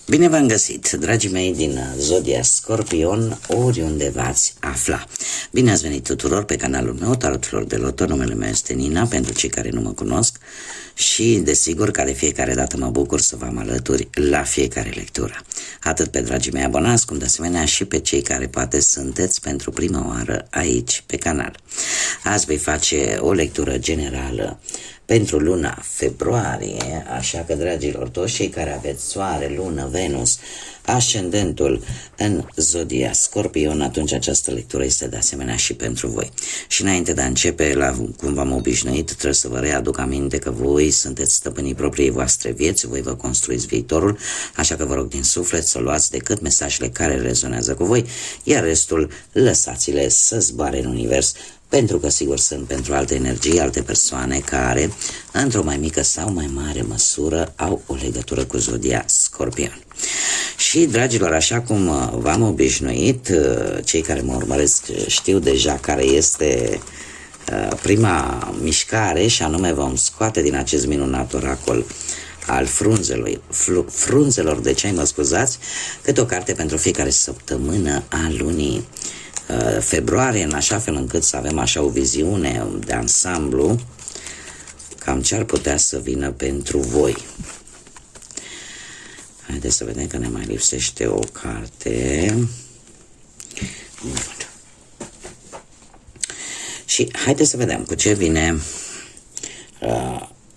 Bine v-am găsit, dragii mei din Zodia Scorpion, oriunde v-ați afla. Bine ați venit tuturor pe canalul meu, Taroturilor de Loto. Numele meu este Nina, pentru cei care nu mă cunosc. Și, desigur, ca de fiecare dată mă bucur să vă am alături la fiecare lectură. Atât pe dragii mei abonați, cum de asemenea și pe cei care poate sunteți pentru prima oară aici pe canal. Azi voi face o lectură generală pentru luna februarie, așa că, dragilor, toți cei care aveți soare, lună, Venus, ascendentul în Zodia Scorpion, atunci această lectură este de asemenea și pentru voi. Și înainte de a începe, cum v-am obișnuit, trebuie să vă readuc aminte că voi sunteți stăpânii propriei voastre vieți, voi vă construiți viitorul, așa că vă rog din suflet să luați decât mesajele care rezonează cu voi, iar restul lăsați-le să zboare în univers, pentru că sigur sunt pentru alte energii, alte persoane care, într-o mai mică sau mai mare măsură, au o legătură cu Zodia Scorpion. Și, dragilor, așa cum v-am obișnuit, cei care mă urmăresc știu deja care este prima mișcare, și anume vom scoate din acest minunat oracol al frunzelor de ceai, mă scuzați, câte o carte pentru fiecare săptămână a lunii februarie, în așa fel încât să avem așa o viziune de ansamblu cam ce ar putea să vină pentru voi. Haideți să vedem că ne mai lipsește o carte. Bun. Și haideți să vedem cu ce vine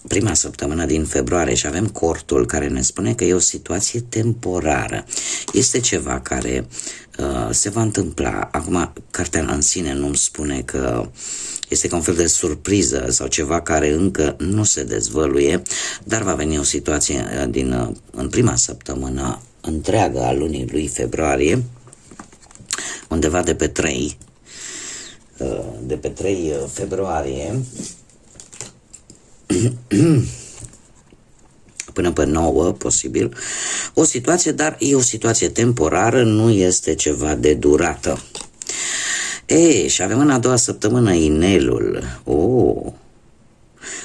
prima săptămână din februarie. Și avem cortul care ne spune că e o situație temporară. Este ceva care se va întâmpla. Acum, cartea în sine nu-mi spune că este ca un fel de surpriză sau ceva care încă nu se dezvăluie, dar va veni o situație în prima săptămână întreagă a lunii lui februarie, undeva de pe 3 februarie până pe 9, posibil, o situație, dar e o situație temporară, nu este ceva de durată. Și avem în a doua săptămână inelul.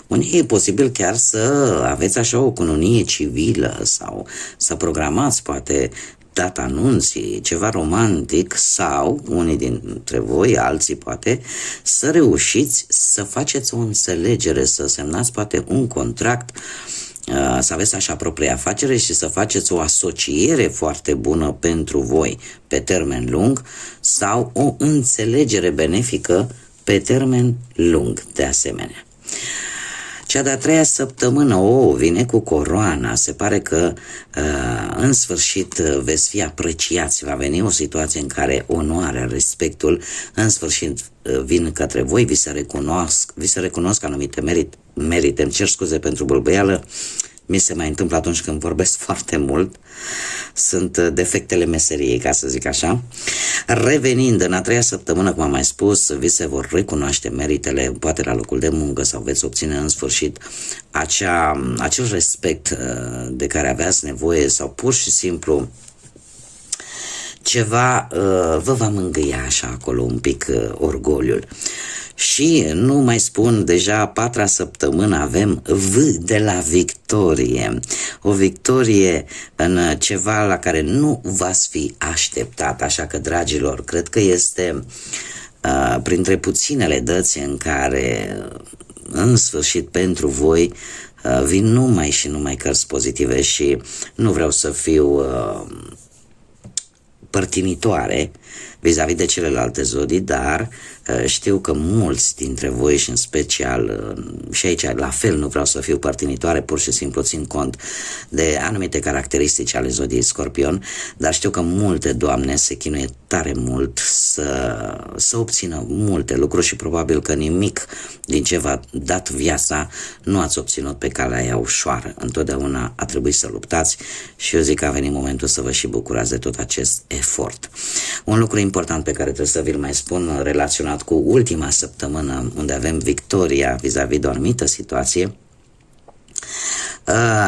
Unii e posibil chiar să aveți așa o cununie civilă sau să programați poate data anunții, ceva romantic, sau unii dintre voi, alții poate, să reușiți să faceți o înțelegere, să semnați poate un contract, să aveți așa propria afacere și să faceți o asociere foarte bună pentru voi pe termen lung sau o înțelegere benefică pe termen lung de asemenea. Cea de-a treia săptămână, vine cu coroana. Se pare că în sfârșit veți fi apreciați. Va veni o situație în care onoarea, respectul, în sfârșit vin către voi, vi se recunosc anumite merite. Îmi cer scuze pentru bâlbâială, mi se mai întâmplă atunci când vorbesc foarte mult. Sunt defectele meseriei, ca să zic așa. Revenind în a treia săptămână, cum am mai spus, vi se vor recunoaște meritele, poate la locul de muncă, sau veți obține în sfârșit acel respect de care aveați nevoie, sau pur și simplu ceva vă va mângâia așa acolo un pic orgoliul. Și nu mai spun, deja a patra săptămână avem V de la victorie. O victorie în ceva la care nu v-ați fi așteptat. Așa că, dragilor, cred că este printre puținele dăți în care, în sfârșit, pentru voi vin numai cărți pozitive. Și nu vreau să fiu părtinitoare vis-a-vis de celelalte zodii, dar știu că mulți dintre voi, și în special și aici la fel nu vreau să fiu părtinitoare, pur și simplu țin cont de anumite caracteristici ale zodiei Scorpion, dar știu că multe doamne se chinuie tare mult să obțină multe lucruri și probabil că nimic din ce v-a dat viața nu ați obținut pe calea aia ușoară. Întotdeauna a trebuit să luptați și eu zic că a venit momentul să vă și bucurați de tot acest efort. Un lucru important pe care trebuie să vi-l mai spun, relaționat cu ultima săptămână unde avem victoria vis-a-vis de o anumită situație,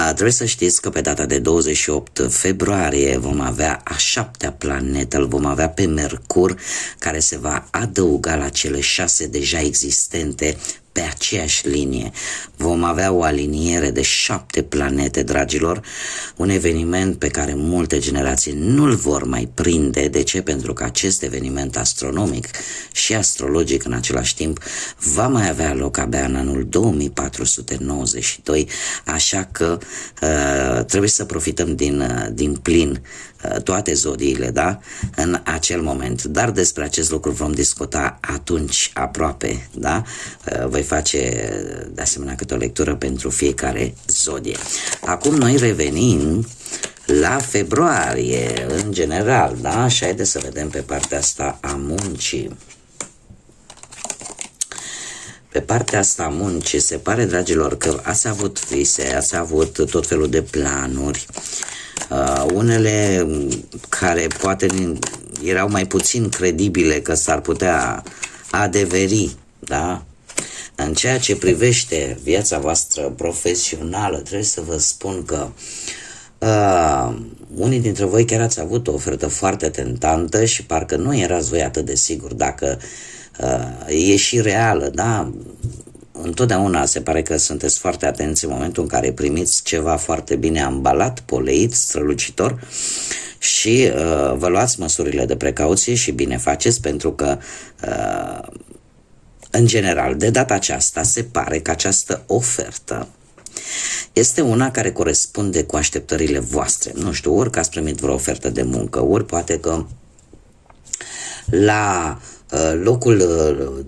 trebuie să știți că pe data de 28 februarie vom avea a 7-a planetă, îl vom avea pe Mercur, care se va adăuga la cele 6 deja existente pe aceeași linie. Vom avea o aliniere de 7 planete, dragilor, un eveniment pe care multe generații nu-l vor mai prinde. De ce? Pentru că acest eveniment astronomic și astrologic în același timp va mai avea loc abia în anul 2492, așa că trebuie să profităm din plin toate zodiile, da? În acel moment. Dar despre acest lucru vom discuta atunci aproape, da? Voi face de asemenea câte o lectură pentru fiecare zodie. Acum noi revenim la februarie în general, da? Și haideți să vedem pe partea asta a muncii. Pe partea asta a muncii se pare, dragilor, că ați avut vise, ați avut tot felul de planuri, unele care poate erau mai puțin credibile că s-ar putea adeveri, da? În ceea ce privește viața voastră profesională, trebuie să vă spun că unii dintre voi chiar ați avut o ofertă foarte tentantă și parcă nu erați voi atât de siguri dacă e și reală, da? Întotdeauna se pare că sunteți foarte atenți în momentul în care primiți ceva foarte bine ambalat, poleit, strălucitor și vă luați măsurile de precauție și bine faceți, pentru că în general, de data aceasta, se pare că această ofertă este una care corespunde cu așteptările voastre. Nu știu, ori că ați primit vreo ofertă de muncă, ori poate că la locul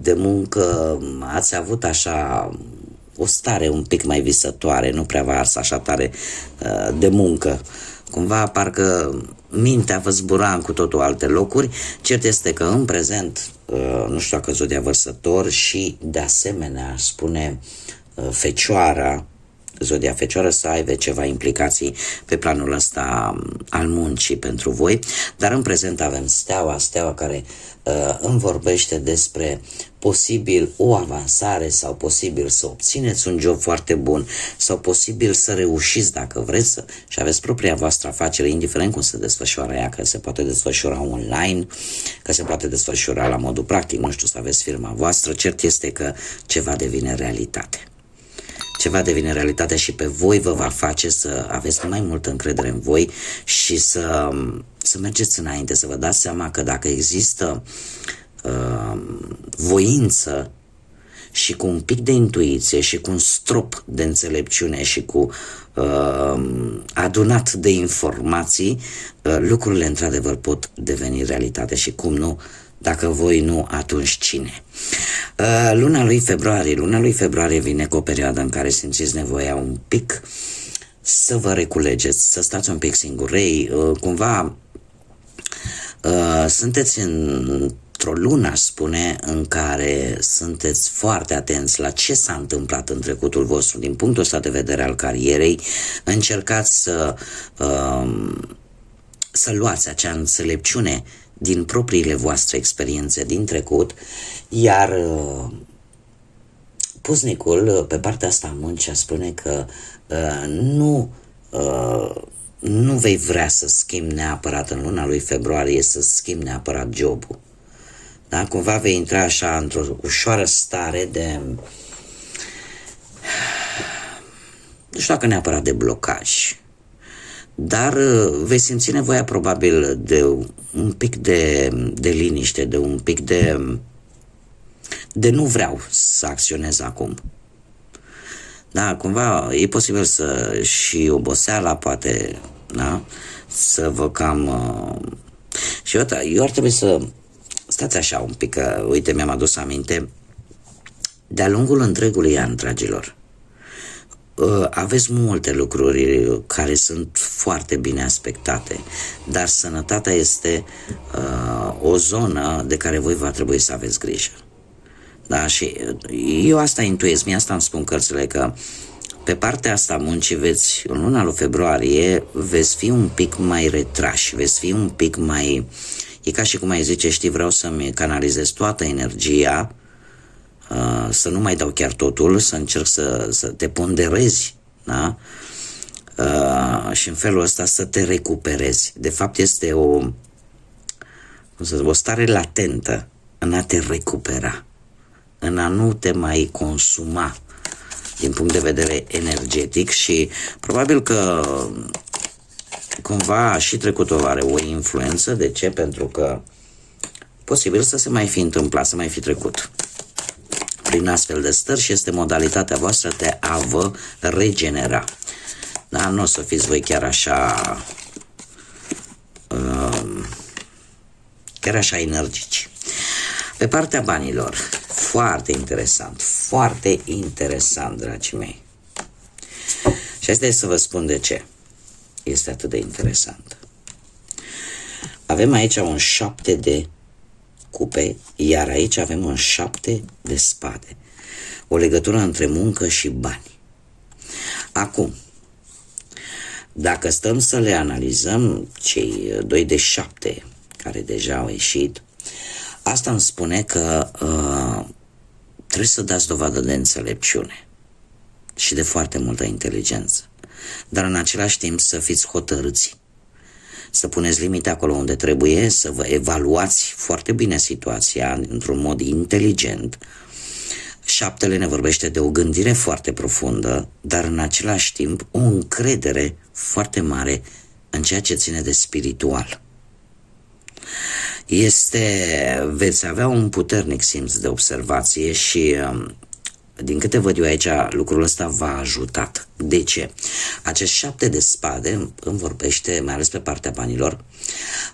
de muncă ați avut așa o stare un pic mai visătoare, nu prea v-a ars așa tare de muncă. Cumva parcă mintea vă zbura în cu totul alte locuri. Cert este că în prezent, nu știu dacă zodia Vărsător și de asemenea aș spune Fecioara, zodia Fecioară, să aibă ceva implicații pe planul ăsta al muncii pentru voi, dar în prezent avem steaua care îmi vorbește despre posibil o avansare sau posibil să obțineți un job foarte bun sau posibil să reușiți dacă vreți și aveți propria voastră afacere, indiferent cum se desfășoară ea, că se poate desfășura online, că se poate desfășura la modul practic, nu știu, să aveți firma voastră. Cert este că ceva devine realitate. Ceva devine realitate și pe voi vă va face să aveți mai multă încredere în voi și să mergeți înainte, să vă dați seama că dacă există voință și cu un pic de intuiție și cu un strop de înțelepciune și cu adunat de informații, lucrurile într-adevăr pot deveni realitate și cum nu, dacă voi nu, atunci cine? Luna lui februarie vine cu o perioadă în care simțiți nevoia un pic să vă reculegeți, să stați un pic singurei, cumva sunteți într-o lună, aș spune, în care sunteți foarte atenți la ce s-a întâmplat în trecutul vostru din punctul ăsta de vedere al carierei. Încercați să luați acea înțelepciune din propriile voastre experiențe din trecut, iar pusnicul pe partea asta a muncii spune că nu vei vrea să schimbi neapărat în luna lui februarie, să schimbi neapărat jobul. Da? Cumva vei intra așa într-o ușoară stare de, nu știu dacă neapărat de blocaj, dar vei simți nevoia probabil de un pic de liniște, de un pic de nu vreau să acționez acum. Da, cumva e posibil să și oboseala poate, da, să vă cam... Și eu ar trebui să stați așa un pic, că, uite, mi-am adus aminte, de-a lungul întregului an, dragilor, aveți multe lucruri care sunt foarte bine aspectate, dar sănătatea este o zonă de care voi va trebui să aveți grijă. Da, și eu asta intuiesc, mie asta îmi spun cărțile, că pe partea asta muncii în luna lui februarie veți fi un pic mai retrași, veți fi un pic mai... E ca și cum ai zice, știi, vreau să-mi canalizez toată energia, să nu mai dau chiar totul, să încerc să te ponderezi, da? Și în felul ăsta să te recuperezi. De fapt este o stare latentă în a te recupera. în a nu te mai consuma din punct de vedere energetic și probabil că cumva și trecutul are o influență. De ce? Pentru că posibil să se mai fi întâmplat, să mai fi trecut prin astfel de stări și este modalitatea voastră de a vă regenera. Da, nu o să fiți voi chiar așa energici. Pe partea banilor, foarte interesant, dragii mei. Și asta este să vă spun de ce este atât de interesant. Avem aici un 7 de cupe, iar aici avem un 7 de spade. O legătură între muncă și bani. Acum, dacă stăm să le analizăm, cei 2 de 7 care deja au ieșit, asta îmi spune că trebuie să dați dovadă de înțelepciune și de foarte multă inteligență, dar în același timp să fiți hotărâți, să puneți limite acolo unde trebuie, să vă evaluați foarte bine situația într-un mod inteligent. 7 ne vorbește de o gândire foarte profundă, dar în același timp o încredere foarte mare în ceea ce ține de spiritual. Veți avea un puternic simț de observație și din câte văd eu aici, lucrul ăsta v-a ajutat. De ce? Acest 7 de spade îmi vorbește, mai ales pe partea banilor,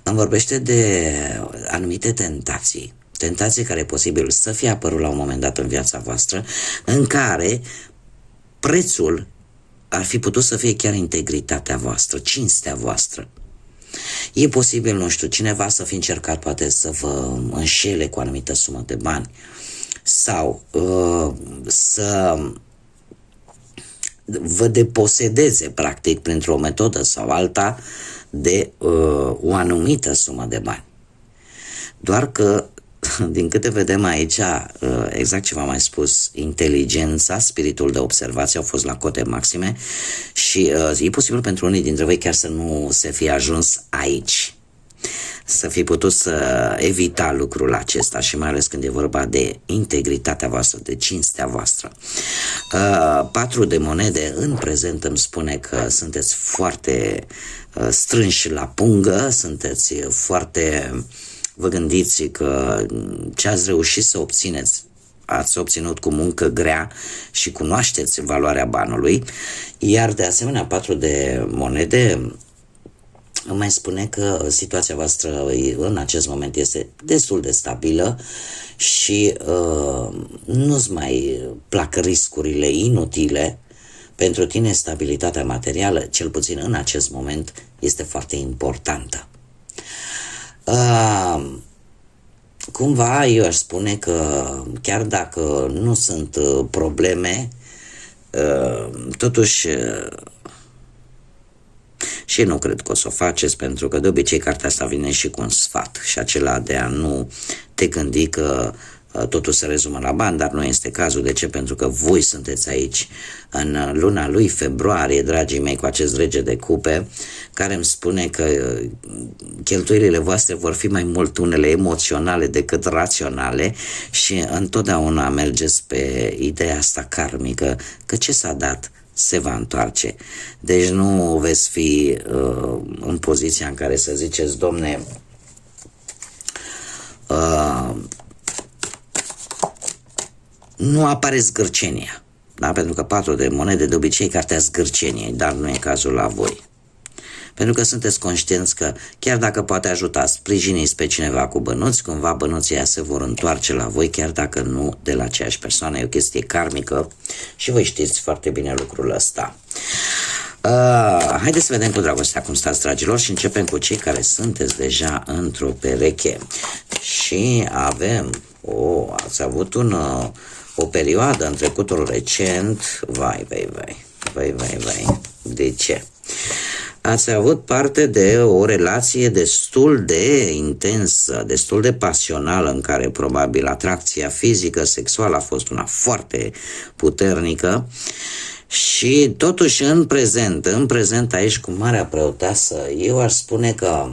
îmi vorbește de anumite tentații. Tentații care e posibil să fie apărut la un moment dat în viața voastră, în care prețul ar fi putut să fie chiar integritatea voastră, cinstea voastră. E posibil, nu știu, cineva să fi încercat poate să vă înșele cu o anumită sumă de bani sau să vă deposedeze practic printr-o metodă sau alta de o anumită sumă de bani. Doar că din câte vedem aici, exact ce v-am mai spus, inteligența, spiritul de observație au fost la cote maxime și e posibil pentru unii dintre voi chiar să nu se fie ajuns aici, să fi putut să evita lucrul acesta și mai ales când e vorba de integritatea voastră, de cinstea voastră. 4 de monede în prezent îmi spune că sunteți foarte strânși la pungă, sunteți foarte... Vă gândiți că ce ați reușit să obțineți, ați obținut cu muncă grea și cunoașteți valoarea banului, iar de asemenea 4 de monede îmi mai spune că situația voastră în acest moment este destul de stabilă și nu-ți mai plac riscurile inutile. Pentru tine stabilitatea materială, cel puțin în acest moment, este foarte importantă. Cumva eu aș spune că chiar dacă nu sunt probleme, totuși și nu cred că o să o faceți, pentru că de obicei cartea asta vine și cu un sfat și acela de a nu te gândi că totul se rezumă la bani, dar nu este cazul. De ce? Pentru că voi sunteți aici în luna lui februarie, dragii mei, cu acest rege de cupe, care îmi spune că cheltuielile voastre vor fi mai mult unele emoționale decât raționale și întotdeauna mergeți pe ideea asta karmică, că ce s-a dat se va întoarce. Deci nu veți fi în poziția în care să ziceți, domne, nu apare zgârcenia, da? Pentru că 4 de monede de obicei cartea zgârceniei, dar nu e cazul la voi. Pentru că sunteți conștienți că chiar dacă poate ajuta, sprijiniți pe cineva cu bănuți, cumva bănuții aia se vor întoarce la voi, chiar dacă nu de la aceeași persoană. E o chestie karmică și voi știți foarte bine lucrul ăsta. Haideți să vedem cu dragostea cum stați, dragilor, și începem cu cei care sunteți deja într-o pereche. Și avem, ați avut o perioadă în trecutul recent, vai, de ce? Ați avut parte de o relație destul de intensă, destul de pasională, în care probabil atracția fizică, sexuală a fost una foarte puternică și totuși în prezent aici cu Marea Preoteasă, eu aș spune că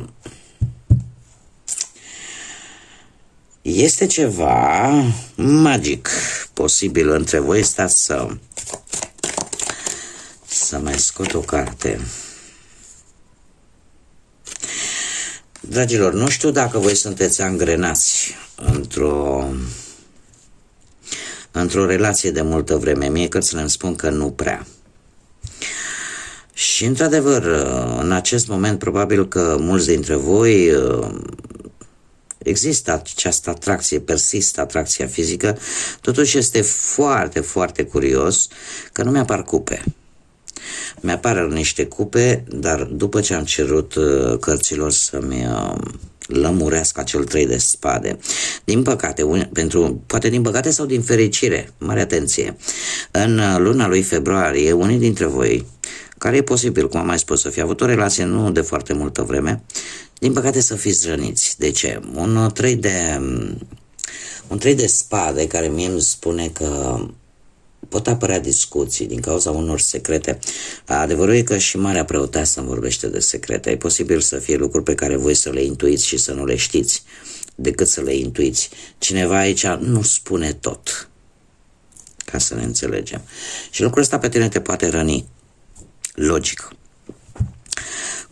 Este ceva magic posibil între voi. Stați să mai scot o carte. Dragilor, nu știu dacă voi sunteți angrenați într-o relație de multă vreme. Mie cărțile îmi spun că nu prea. Și într-adevăr, în acest moment, probabil că mulți dintre voi există această atracție, persistă atracția fizică, totuși este foarte, foarte curios că nu mi-apar cupe. Mi-apar niște cupe, dar după ce am cerut cărților să-mi lămurească acel 3 de spade. Din păcate, poate din păcate sau din fericire, mare atenție, în luna lui februarie, unii dintre voi, care e posibil, cum am mai spus, să fi avut o relație nu de foarte multă vreme, din păcate să fiți răniți. De ce? Un 3 de spade care mie îmi spune că pot apărea discuții din cauza unor secrete. Adevărul e că și Marea Preoteasă îmi vorbește de secrete. E posibil să fie lucruri pe care voi să le intuiți și să nu le știți, decât să le intuiți. Cineva aici nu spune tot, ca să ne înțelegem. Și lucrul ăsta pe tine te poate răni. Logic.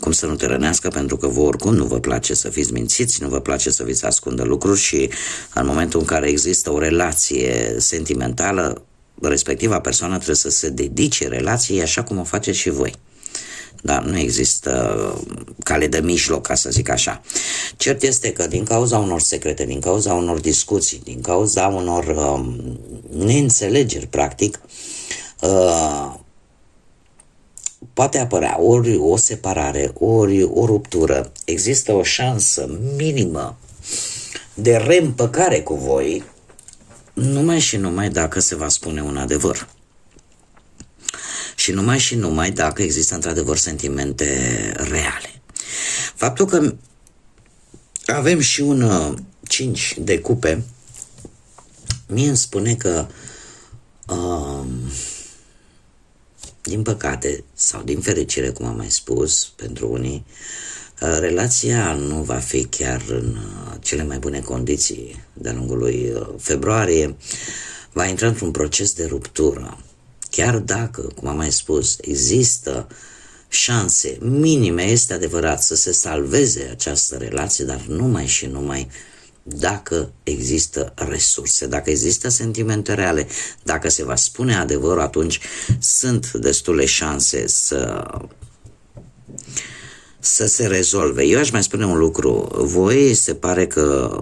Cum să nu te rănească? Pentru că vă oricum nu vă place să fiți mințiți, nu vă place să vi se ascundă lucruri și în momentul în care există o relație sentimentală, respectiva persoană trebuie să se dedice relației așa cum o faceți și voi. Dar nu există cale de mijloc, ca să zic așa. Cert este că din cauza unor secrete, din cauza unor discuții, din cauza unor neînțelegeri, practic, poate apărea ori o separare, ori o ruptură. Există o șansă minimă de reîmpăcare cu voi, numai și numai dacă se va spune un adevăr. Și numai dacă există într-adevăr sentimente reale. Faptul că avem și un 5 de cupe, mie îmi spune că din păcate sau din fericire, cum am mai spus, pentru unii, relația nu va fi chiar în cele mai bune condiții de-a lungul lui februarie. Va intra într-un proces de ruptură. Chiar dacă, cum am mai spus, există șanse minime, este adevărat, să se salveze această relație, dar numai și numai dacă există resurse, dacă există sentimente reale, dacă se va spune adevărul, atunci sunt destule șanse să se rezolve. Eu aș mai spune un lucru. Voi se pare că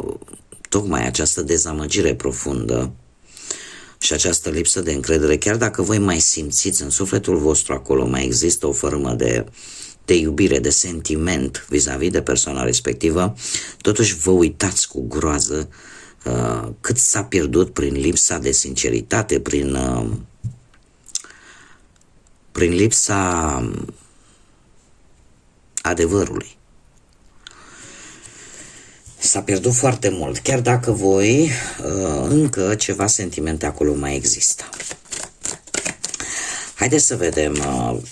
tocmai această dezamăgire profundă și această lipsă de încredere, chiar dacă voi mai simțiți în sufletul vostru acolo, mai există o formă de iubire, de sentiment vis-a-vis de persoana respectivă, totuși vă uitați cu groază cât s-a pierdut prin lipsa de sinceritate, prin lipsa adevărului. S-a pierdut foarte mult, chiar dacă voi încă ceva sentimente acolo mai există. Haideți să vedem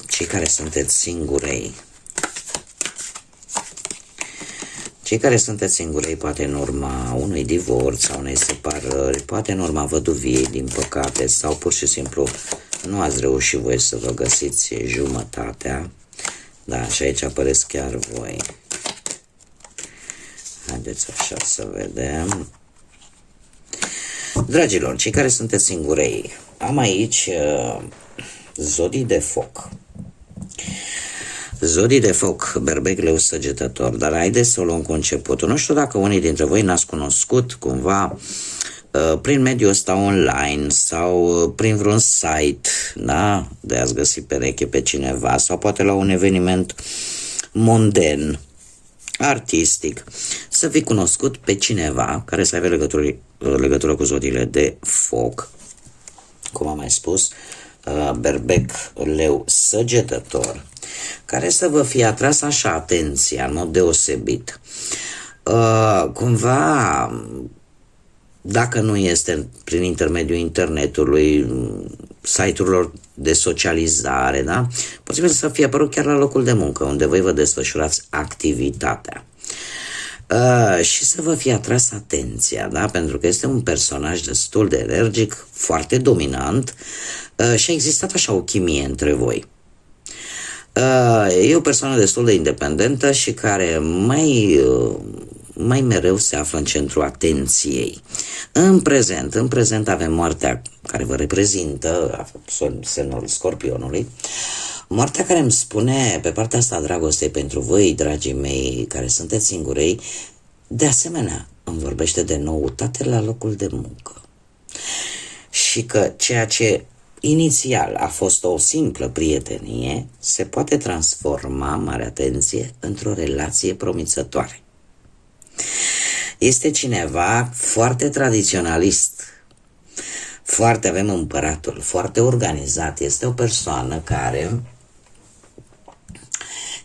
cei care sunteți singurei. Cei care sunteți singurei, poate în urma unui divorț sau unei separări, poate în urma văduviei, din păcate, sau pur și simplu nu ați reușit voi să vă găsiți jumătatea. Da, și aici apăreți chiar voi. Haideți așa să vedem. Dragilor, cei care sunteți singurei, am aici zodii de foc. Zodii de foc, berbec, leu, săgetător. Dar haideți să o luăm cu începutul. Nu știu dacă unii dintre voi n-ați cunoscut cumva prin mediul ăsta online sau prin vreun site, da? De a-ți găsi pereche pe cineva sau poate la un eveniment monden, artistic, să fi cunoscut pe cineva care să aibă legătură cu zodiile de foc, cum am mai spus, berbec, leu, săgetător, care să vă fie atras așa atenția în mod deosebit. Cumva, dacă nu este prin intermediul internetului, site-urilor de socializare, da? Posibil să fie apărut chiar la locul de muncă, unde voi vă desfășurați activitatea. și să vă fie atras atenția, da? Pentru că este un personaj destul de energic, foarte dominant și a existat așa o chimie între voi. E o persoană destul de independentă și care mai mereu se află în centrul atenției. În prezent avem moartea care vă reprezintă, semnul Scorpionului, moartea care îmi spune pe partea asta a dragostei pentru voi, dragii mei, care sunteți singurei, de asemenea îmi vorbește de noutate la locul de muncă. Și că ceea ce inițial a fost o simplă prietenie se poate transforma, mare atenție, într-o relație promițătoare. Este cineva foarte tradiționalist, avem împăratul, foarte organizat, este o persoană care,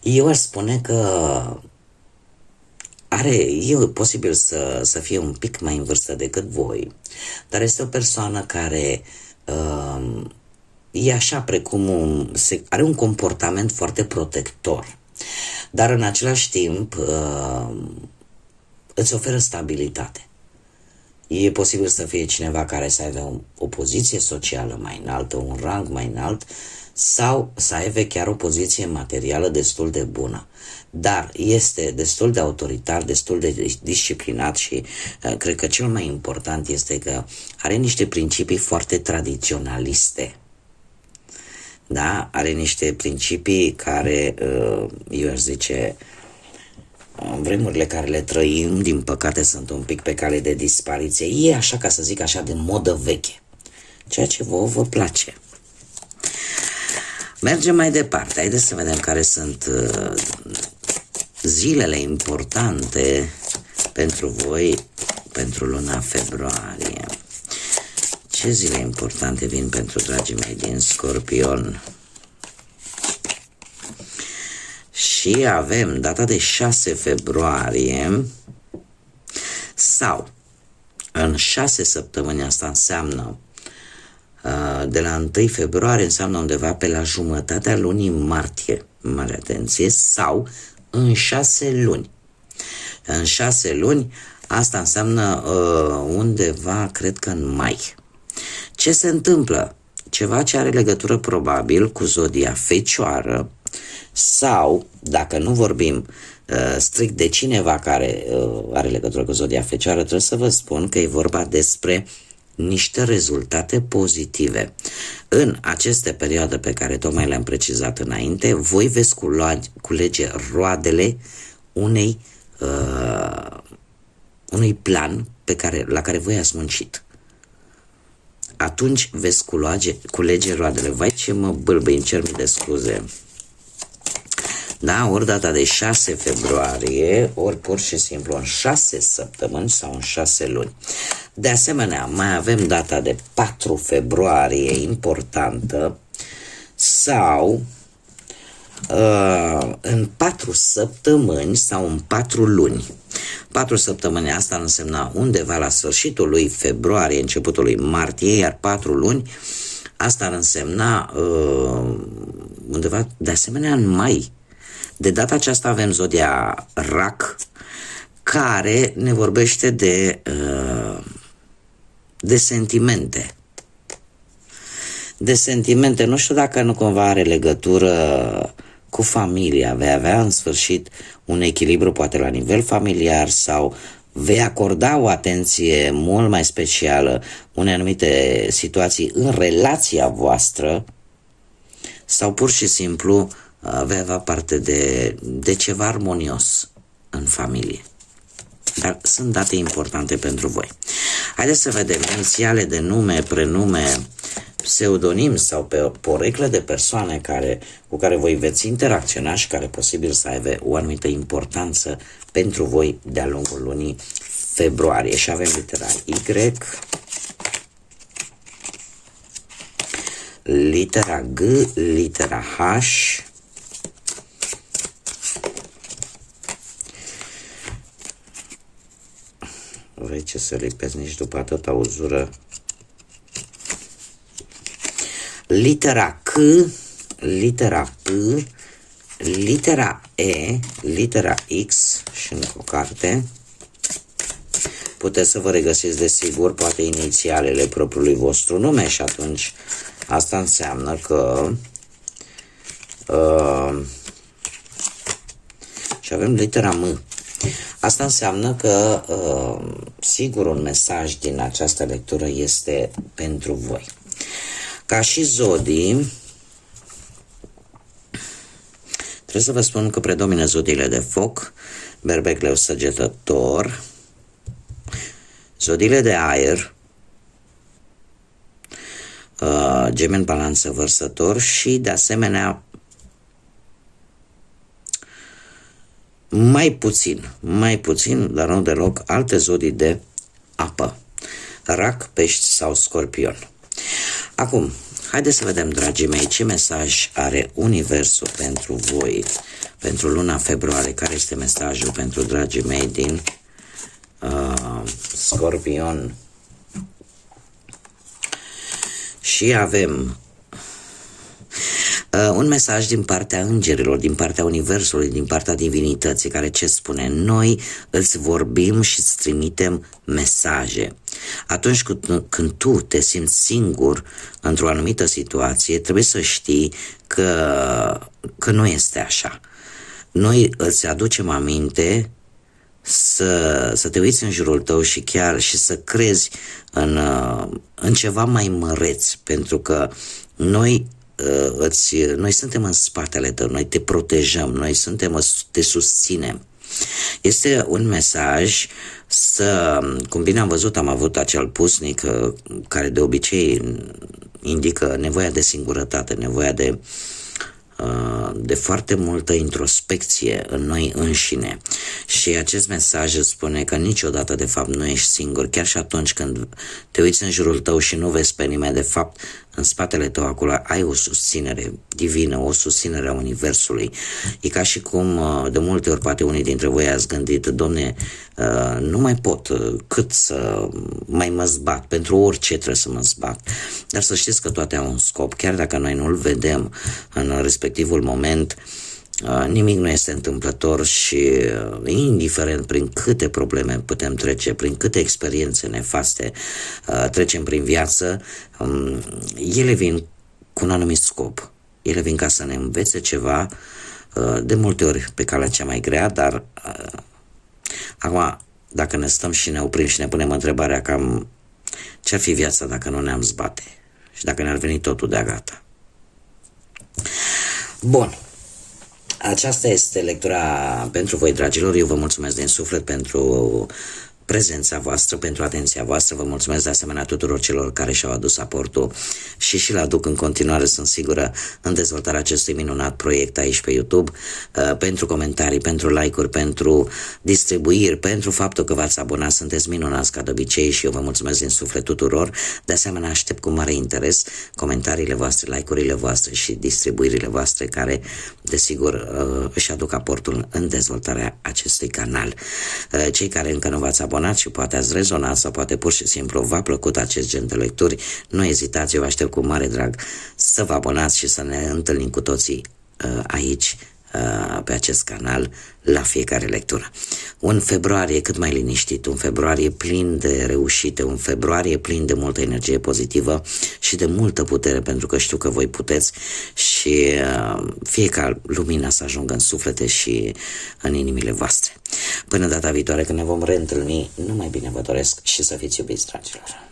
eu aș spune că e posibil să fie un pic mai în vârstă decât voi, dar este o persoană care e așa precum are un comportament foarte protector, dar în același timp îți oferă stabilitate. E posibil să fie cineva care să aibă o poziție socială mai înaltă, un rang mai înalt, sau să aibă chiar o poziție materială destul de bună. Dar este destul de autoritar, destul de disciplinat și cred că cel mai important este că are niște principii foarte tradiționaliste. Da? Are niște principii care, eu aș zice, în vremurile care le trăim, din păcate sunt un pic pe cale de dispariție. E așa, ca să zic așa, de modă veche. Ceea ce vă place. Mergem mai departe. Haideți să vedem care sunt zilele importante pentru voi, pentru luna februarie. Ce zile importante vin pentru dragii mei din Scorpion? Și avem data de 6 februarie sau în 6 săptămâni, asta înseamnă de la 1 februarie, înseamnă undeva pe la jumătatea lunii martie, mare atenție, sau în 6 luni. În 6 luni, asta înseamnă undeva, cred că în mai. Ce se întâmplă? Ceva ce are legătură probabil cu zodia Fecioară, sau, dacă nu vorbim strict de cineva care are legătură cu zodia Fecioară, trebuie să vă spun că e vorba despre niște rezultate pozitive. În aceste perioade pe care tocmai le-am precizat înainte, voi veți culege roadele unui plan la care voi ați muncit. Atunci veți culege roadele. Vai, ce mă bâlbâi, îmi cer mii de scuze. Da, ori data de 6 februarie, ori pur și simplu în 6 săptămâni sau în 6 luni. De asemenea, mai avem data de 4 februarie, importantă, sau în 4 săptămâni sau în 4 luni. 4 săptămâni, asta însemna undeva la sfârșitul lui februarie, începutul lui martie, iar 4 luni, asta ar însemna undeva, de asemenea, în mai. De data aceasta avem zodia Rac, care ne vorbește de sentimente. De sentimente, nu știu dacă nu cumva are legătură cu familia, vei avea în sfârșit un echilibru poate la nivel familiar sau vei acorda o atenție mult mai specială unei anumite situații în relația voastră sau pur și simplu vei avea parte de ceva armonios în familie. Dar sunt date importante pentru voi. Haideți să vedem inițiale de nume, prenume, pseudonim sau pe porecle de persoane cu care voi veți interacționa și care posibil să aibă o anumită importanță pentru voi de-a lungul lunii februarie. Și avem litera Y, litera G, litera H, vrei ce să lipesc nici după atâta uzură. Litera C, litera P, litera E, litera X și încă o carte. Puteți să vă regăsiți, desigur, poate inițialele propriului vostru nume și atunci asta înseamnă că și avem litera M. Asta înseamnă că sigur un mesaj din această lectură este pentru voi. Ca și zodii, trebuie să vă spun că predomină zodiile de foc, Berbec, Leu, Săgetător, zodiile de aer, Gemeni, Balanță, Vărsător și de asemenea mai puțin, dar nu deloc, alte zodii de apă, Rac, Pești sau Scorpion. Acum, haideți să vedem, dragii mei, ce mesaj are Universul pentru voi, pentru luna februarie. Care este mesajul pentru dragii mei din Scorpion? Și avem un mesaj din partea îngerilor, din partea Universului, din partea divinității, care ce spune? Noi îți vorbim și îți trimitem mesaje. Atunci când tu te simți singur într-o anumită situație, trebuie să știi că nu este așa. Noi îți aducem aminte să te uiți în jurul tău și chiar și să crezi în ceva mai măreț, pentru că noi suntem în spatele tău, noi te protejăm, noi te susținem. Este un mesaj cum bine am văzut, am avut acel pusnic care de obicei indică nevoia de singurătate, nevoia de foarte multă introspecție în noi înșine. Și acest mesaj îți spune că niciodată de fapt nu ești singur, chiar și atunci când te uiți în jurul tău și nu vezi pe nimeni, de fapt în spatele tău acolo ai o susținere divină, o susținere a Universului. E ca și cum de multe ori poate unii dintre voi ați gândit: Domne, nu mai pot, cât să mai mă zbat, pentru orice trebuie să mă zbat. Dar să știți că toate au un scop, chiar dacă noi nu-l vedem în respectivul moment. Nimic nu este întâmplător și indiferent prin câte probleme putem trece, prin câte experiențe nefaste trecem prin viață, ele vin cu un anumit scop. Ele vin ca să ne învețe ceva, de multe ori pe calea cea mai grea, dar acum, dacă ne stăm și ne oprim și ne punem întrebarea cam ce-ar fi viața dacă nu ne-am zbate și dacă ne-ar veni totul de-a gata. Bun. Aceasta este lectura pentru voi, dragilor. Eu vă mulțumesc din suflet pentru prezența voastră, pentru atenția voastră. Vă mulțumesc de asemenea tuturor celor care și-au adus aportul și îl aduc în continuare, sunt sigură, în dezvoltarea acestui minunat proiect aici pe YouTube, pentru comentarii, pentru like-uri, pentru distribuiri, pentru faptul că v-ați abonat. Sunteți minunați ca de obicei și eu vă mulțumesc din suflet tuturor. De asemenea, aștept cu mare interes comentariile voastre, like-urile voastre și distribuirile voastre, care desigur își aduc aportul în dezvoltarea acestui canal. Cei care încă nu v-ați abonat și poate ați rezonat sau poate pur și simplu v-a plăcut acest gen de lecturi, nu ezitați, eu vă aștept cu mare drag să vă abonați și să ne întâlnim cu toții aici pe acest canal la fiecare lectură. Un februarie cât mai liniștit, un februarie plin de reușite, un februarie plin de multă energie pozitivă și de multă putere, pentru că știu că voi puteți și fie ca lumina să ajungă în suflete și în inimile voastre. Până data viitoare când ne vom reîntâlni, numai bine vă doresc și să fiți iubiți, dragilor!